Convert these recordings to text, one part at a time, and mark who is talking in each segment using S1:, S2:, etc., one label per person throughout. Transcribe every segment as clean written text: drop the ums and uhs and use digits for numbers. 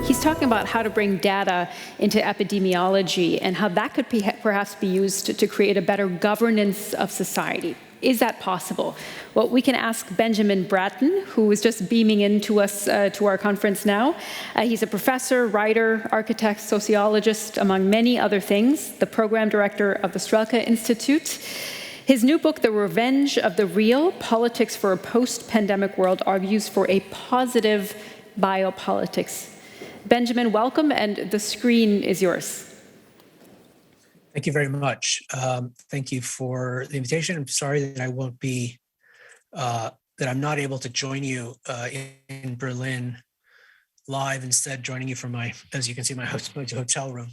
S1: He's talking about how to bring data into epidemiology and how that could perhaps be used to create a better governance of society. Is that possible? Well, we can ask Benjamin Bratton, who is just beaming into us to our conference now. He's a professor, writer, architect, sociologist, among many other things, the program director of the Strelka Institute. His new book, The Revenge of the Real: Politics for a Post-Pandemic World, argues for a positive biopolitics. Benjamin, welcome, and the screen is yours.
S2: Thank you very much. Thank you for the invitation. I'm sorry that I won't be, that I'm not able to join you in Berlin live, instead joining you from my, as you can see, my hotel room.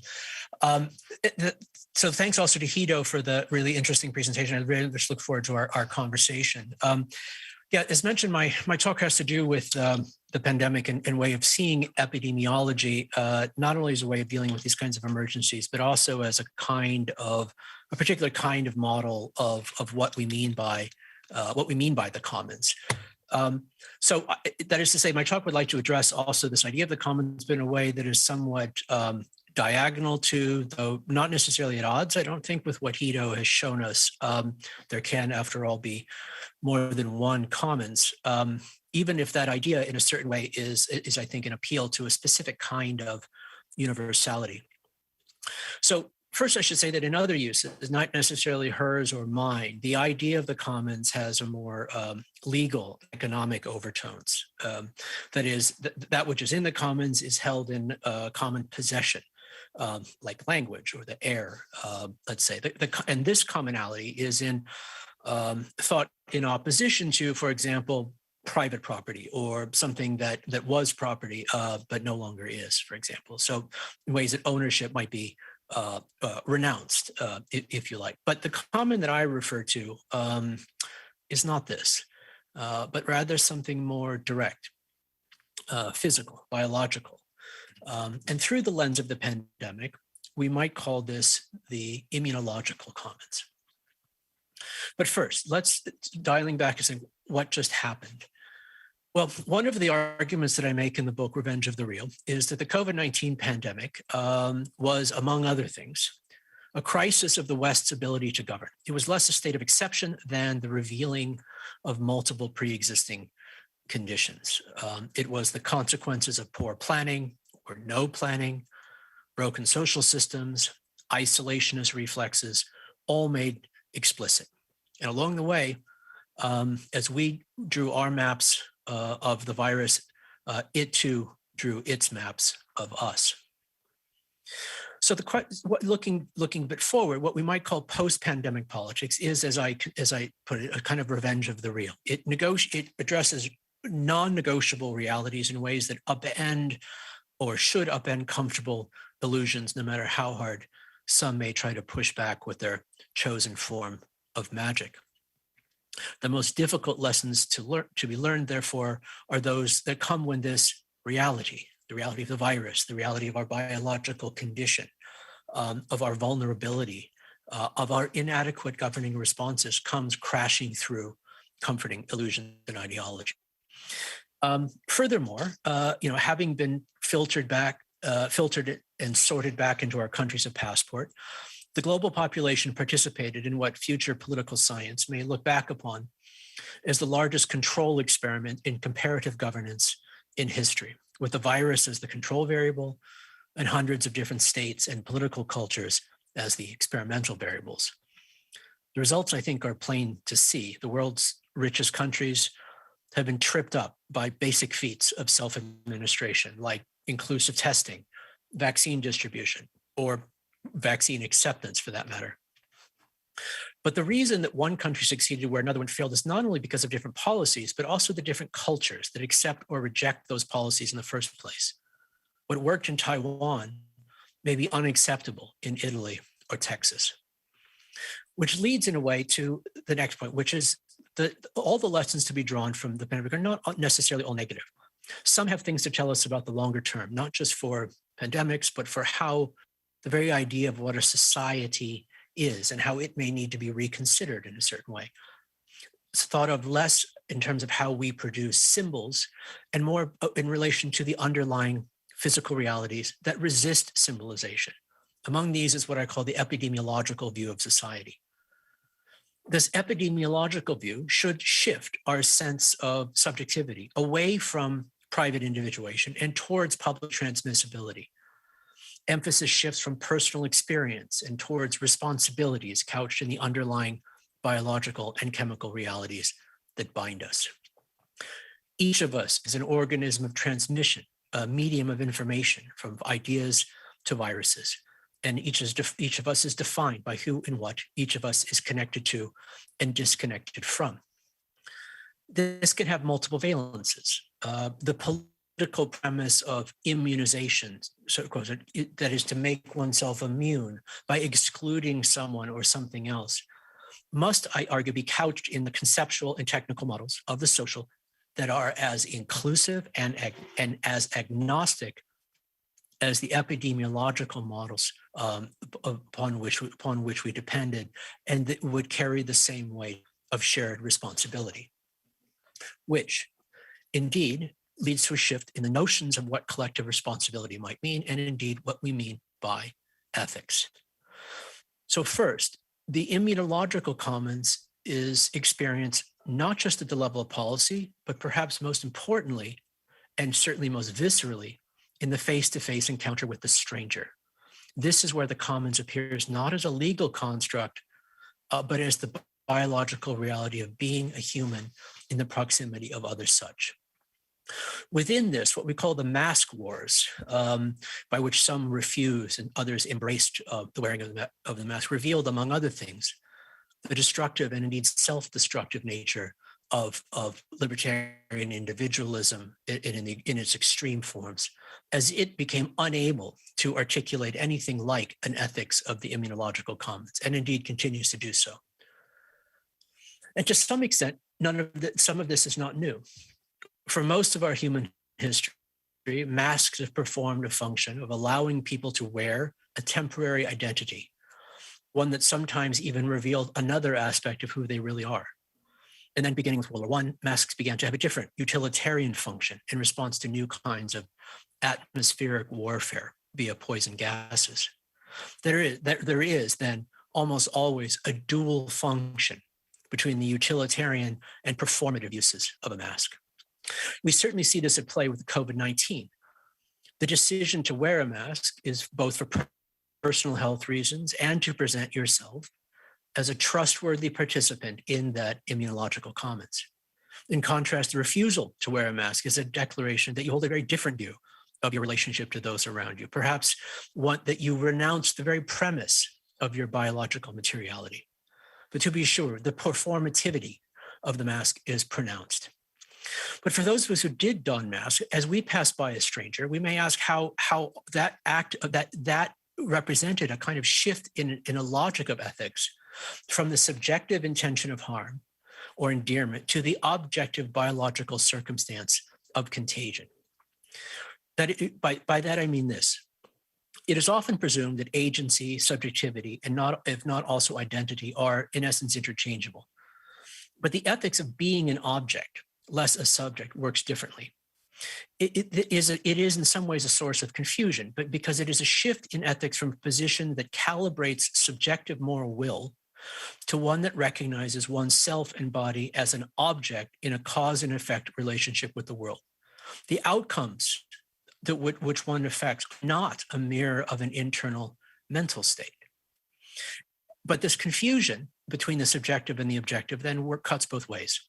S2: So thanks also to Hido for the really interesting presentation. I really just look forward to our conversation. Yeah, as mentioned, my talk has to do with the pandemic and way of seeing epidemiology, not only as a way of dealing with these kinds of emergencies, but also as a particular kind of model of what we mean by the commons. So that is to say, my talk would like to address also this idea of the commons, but in a way that is somewhat diagonal to, though not necessarily at odds, I don't think, with what Hido has shown us. There can, after all, be more than one commons, even if that idea in a certain way is I think, an appeal to a specific kind of universality. So first, I should say that in other uses, not necessarily hers or mine, the idea of the commons has a more legal, economic overtones. That is, that which is in the commons is held in common possession, like language or the air, let's say. And this commonality is in thought in opposition to, for example, private property or something that was property but no longer is, for example. So in ways that ownership might be renounced, if you like. But the common that I refer to is not this, but rather something more direct, physical, biological. And through the lens of the pandemic, we might call this the immunological commons. But first, let's dialing back and saying what just happened. Well, one of the arguments that I make in the book, Revenge of the Real, is that the COVID-19 pandemic was, among other things, a crisis of the West's ability to govern. It was less a state of exception than the revealing of multiple pre-existing conditions. It was the consequences of poor planning or no planning, broken social systems, isolationist reflexes, all made explicit. And along the way, as we drew our maps of the virus, it too drew its maps of us. So looking a bit forward, what we might call post-pandemic politics is, as I put it, a kind of revenge of the real. It addresses non-negotiable realities in ways that upend or should upend comfortable illusions, no matter how hard some may try to push back with their chosen form of magic. The most difficult lessons to be learned, therefore, are those that come when this reality, the reality of the virus, the reality of our biological condition, of our vulnerability, of our inadequate governing responses, comes crashing through comforting illusions and ideology. Furthermore, having been filtered and sorted back into our countries of passport, the global population participated in what future political science may look back upon as the largest control experiment in comparative governance in history, with the virus as the control variable and hundreds of different states and political cultures as the experimental variables. The results, I think, are plain to see. The world's richest countries have been tripped up by basic feats of self-administration, like inclusive testing, vaccine distribution, or vaccine acceptance, for that matter. But the reason that one country succeeded where another one failed is not only because of different policies, but also the different cultures that accept or reject those policies in the first place. What worked in Taiwan may be unacceptable in Italy or Texas. Which leads in a way to the next point, which is that all the lessons to be drawn from the pandemic are not necessarily all negative. Some have things to tell us about the longer term, not just for pandemics, but for how the very idea of what a society is and how it may need to be reconsidered in a certain way. It's thought of less in terms of how we produce symbols and more in relation to the underlying physical realities that resist symbolization. Among these is what I call the epidemiological view of society. This epidemiological view should shift our sense of subjectivity away from private individuation and towards public transmissibility. Emphasis shifts from personal experience and towards responsibilities couched in the underlying biological and chemical realities that bind us. Each of us is an organism of transmission, a medium of information from ideas to viruses. And each of us is defined by who and what each of us is connected to and disconnected from. This can have multiple valences. The political premise of immunization, that is to make oneself immune by excluding someone or something else, must, I argue, be couched in the conceptual and technical models of the social that are as inclusive and as agnostic as the epidemiological models upon which we depended, and that would carry the same weight of shared responsibility, which indeed leads to a shift in the notions of what collective responsibility might mean, and indeed what we mean by ethics. So first, the immunological commons is experienced not just at the level of policy, but perhaps most importantly, and certainly most viscerally, in the face-to-face encounter with the stranger. This is where the commons appears not as a legal construct, but as the biological reality of being a human in the proximity of others such. Within this, what we call the mask wars, by which some refused and others embraced the wearing of the mask, revealed, among other things, the destructive and indeed self-destructive nature of libertarian individualism in its extreme forms, as it became unable to articulate anything like an ethics of the immunological commons, and indeed continues to do so. And to some extent, some of this is not new. For most of our human history, masks have performed a function of allowing people to wear a temporary identity, one that sometimes even revealed another aspect of who they really are. And then beginning with World War I, masks began to have a different utilitarian function in response to new kinds of atmospheric warfare via poison gases. There is then almost always a dual function between the utilitarian and performative uses of a mask. We certainly see this at play with COVID-19. The decision to wear a mask is both for personal health reasons and to present yourself as a trustworthy participant in that immunological commons. In contrast, the refusal to wear a mask is a declaration that you hold a very different view of your relationship to those around you, perhaps one that you renounce the very premise of your biological materiality. But to be sure, the performativity of the mask is pronounced. But for those of us who did don masks, as we pass by a stranger, we may ask how that act of that represented a kind of shift in a logic of ethics from the subjective intention of harm or endearment to the objective biological circumstance of contagion. By that I mean this. It is often presumed that agency, subjectivity, and if not also identity are in essence interchangeable. But the ethics of being an object, less a subject, works differently. It is in some ways a source of confusion, but because it is a shift in ethics from a position that calibrates subjective moral will to one that recognizes one's self and body as an object in a cause and effect relationship with the world. The outcomes which one affects, not a mirror of an internal mental state. But this confusion between the subjective and the objective then cuts both ways,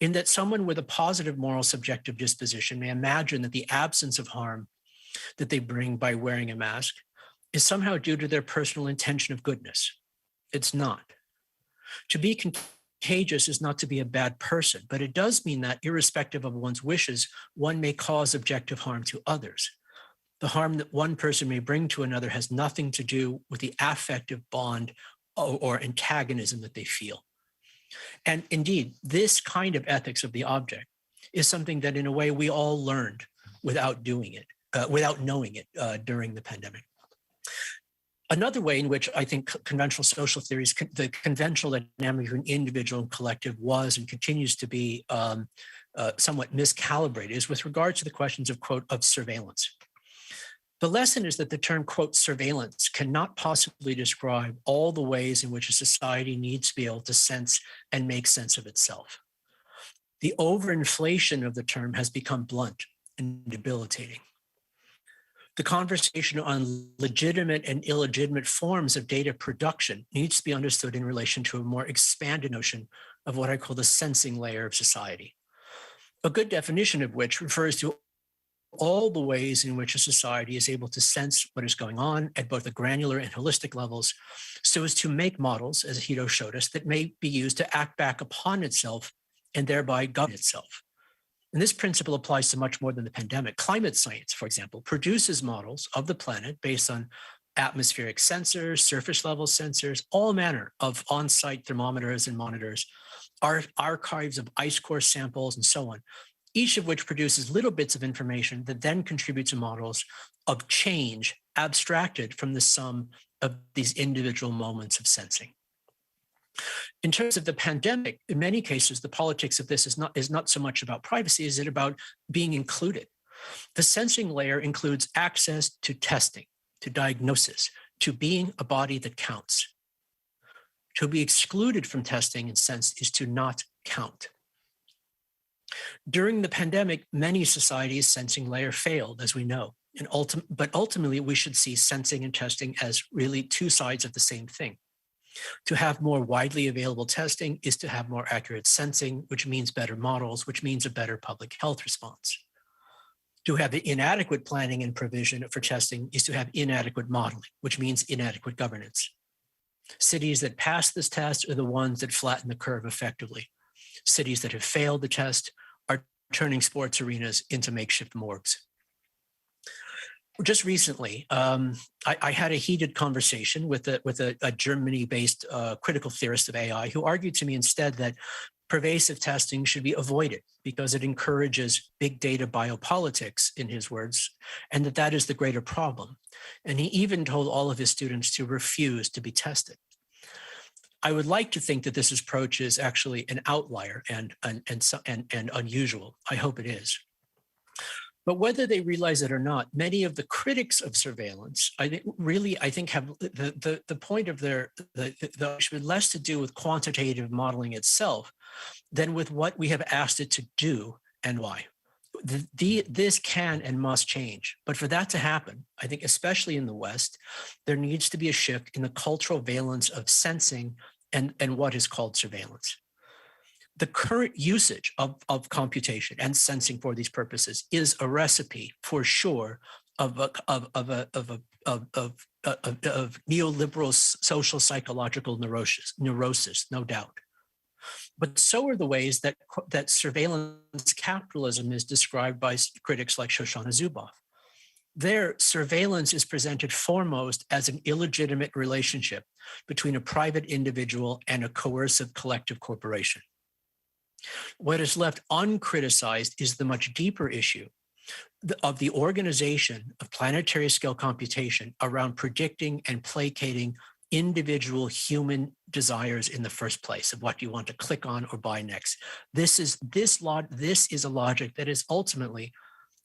S2: in that someone with a positive moral subjective disposition may imagine that the absence of harm that they bring by wearing a mask is somehow due to their personal intention of goodness. It's not. To be contagious is not to be a bad person, but it does mean that irrespective of one's wishes, one may cause objective harm to others. The harm that one person may bring to another has nothing to do with the affective bond or antagonism that they feel. And indeed, this kind of ethics of the object is something that in a way we all learned without doing it, without knowing it during the pandemic. Another way in which I think conventional social theories, the conventional dynamic between individual and collective was and continues to be somewhat miscalibrated is with regard to the questions of, quote, of surveillance. The lesson is that the term, quote, surveillance cannot possibly describe all the ways in which a society needs to be able to sense and make sense of itself. The overinflation of the term has become blunt and debilitating. The conversation on legitimate and illegitimate forms of data production needs to be understood in relation to a more expanded notion of what I call the sensing layer of society. A good definition of which refers to all the ways in which a society is able to sense what is going on at both the granular and holistic levels, so as to make models, as Hito showed us, that may be used to act back upon itself and thereby govern itself. And this principle applies to much more than the pandemic. Climate science, for example, produces models of the planet based on atmospheric sensors, surface level sensors, all manner of on-site thermometers and monitors, archives of ice core samples, and so on, each of which produces little bits of information that then contribute to models of change abstracted from the sum of these individual moments of sensing. In terms of the pandemic, in many cases, the politics of this is not so much about privacy, is it about being included. The sensing layer includes access to testing, to diagnosis, to being a body that counts. To be excluded from testing and sense is to not count. During the pandemic, many societies' sensing layer failed, as we know. But ultimately, we should see sensing and testing as really two sides of the same thing. To have more widely available testing is to have more accurate sensing, which means better models, which means a better public health response. To have inadequate planning and provision for testing is to have inadequate modeling, which means inadequate governance. Cities that pass this test are the ones that flatten the curve effectively. Cities that have failed the test are turning sports arenas into makeshift morgues. Just recently, I had a heated conversation with a Germany-based critical theorist of AI who argued to me instead that pervasive testing should be avoided because it encourages big data biopolitics, in his words, and that is the greater problem. And he even told all of his students to refuse to be tested. I would like to think that this approach is actually an outlier and unusual. I hope it is. But whether they realize it or not, many of the critics of surveillance, I think have the point of their should less to do with quantitative modeling itself than with what we have asked it to do and why. This can and must change. But for that to happen, I think especially in the West, there needs to be a shift in the cultural valence of sensing and what is called surveillance. The current usage of computation and sensing for these purposes is a recipe for sure of neoliberal social psychological neurosis, no doubt. But so are the ways that surveillance capitalism is described by critics like Shoshana Zuboff. There, surveillance is presented foremost as an illegitimate relationship between a private individual and a coercive collective corporation. What is left uncriticized is the much deeper issue of the organization of planetary scale computation around predicting and placating individual human desires in the first place of what you want to click on or buy next. This is a logic that is ultimately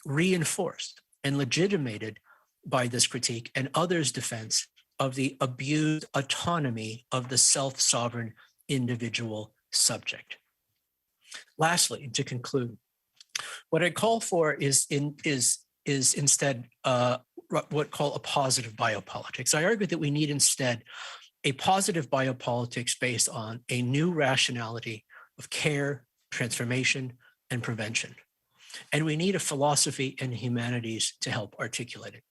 S2: reinforced and legitimated by this critique and others' defense of the abused autonomy of the self-sovereign individual subject. Lastly, to conclude, what I call for is instead what call a positive biopolitics. I argue that we need instead a positive biopolitics based on a new rationality of care, transformation, and prevention. And we need a philosophy and humanities to help articulate it.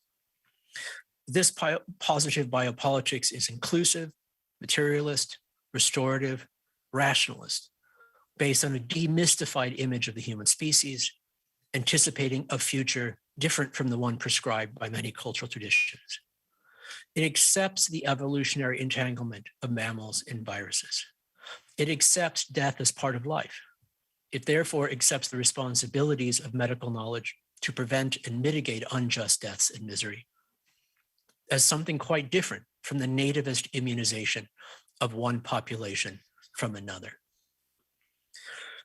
S2: This positive biopolitics is inclusive, materialist, restorative, rationalist, based on a demystified image of the human species, anticipating a future different from the one prescribed by many cultural traditions. It accepts the evolutionary entanglement of mammals and viruses. It accepts death as part of life. It therefore accepts the responsibilities of medical knowledge to prevent and mitigate unjust deaths and misery as something quite different from the nativist immunization of one population from another.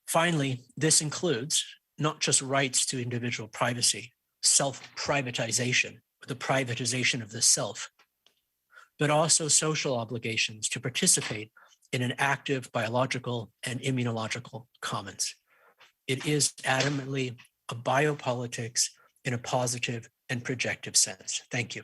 S2: Finally, this includes not just rights to individual privacy, self-privatization the privatization of the self, but also social obligations to participate in an active biological and immunological commons. It is adamantly a biopolitics in a positive and projective sense. Thank you.